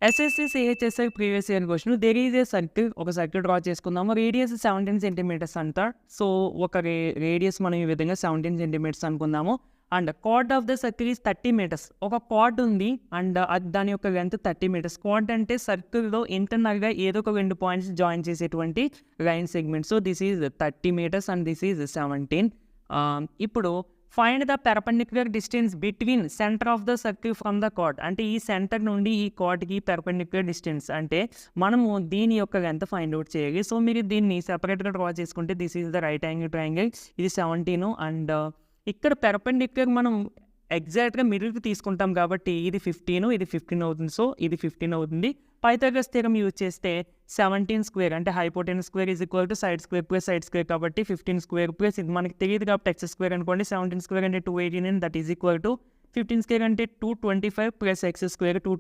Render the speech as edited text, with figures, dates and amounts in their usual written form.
SSC, CHSL previous year question. There is a circle. ఒక circle draw చేసుకుందాము. Radius 17 centimetres అంట. So, ఒక radius మనం ఈ విధంగా 17 సెంటీమీటర్స్ అనుకుందాము. And chord of the circle is 30 metres. ఒక కార్డ్ ఉంది అండ్ దాని యొక్క లెంత్ 30 మీటర్స్. కార్డ్ అంటే సర్కిల్‌లో ఇంటర్నల్‌గా ఏదో ఒక 2 పాయింట్స్ జాయిన్ చేసేటువంటి line segment. So, this is 30 metres and this is 17. ఇప్పుడు find the perpendicular distance between centre of the circle from the chord. అంటే ఈ సెంటర్ నుండి ఈ కార్డ్కి పెర్పెండిక్యులర్ డిస్టెన్స్ అంటే మనము దీని యొక్క లెంత్ ఫైండ్ అవుట్ చేయాలి. సో మీరు దీన్ని సెపరేట్గా డ్రా చేసుకుంటే this is the right angle triangle. ఇది 17 అండ్ ఇక్కడ పెర్పెండిక్యులర్ మనం ఎగ్జాక్ట్గా మిడిల్కి తీసుకుంటాం కాబట్టి ఇది 15, ఇది 15 అవుతుంది. సో ఇది 15 అవుతుంది. పైథాగరస్ థియరమ్ యూజ్ చేస్తే 17 స్క్వేర్ అంటే hypotenuse square is equal to side square plus side square కాబట్టి 15 స్క్వేర్ ప్లస్ ఇది మనకి తెలియదు కాబట్టి ఎక్స్ స్క్వేర్ అనుకోండి. 17 స్క్వేర్ అంటే 289 that is equal to 15 square అంటే 225 ప్లస్ ఎక్స్ స్క్వేర్ 2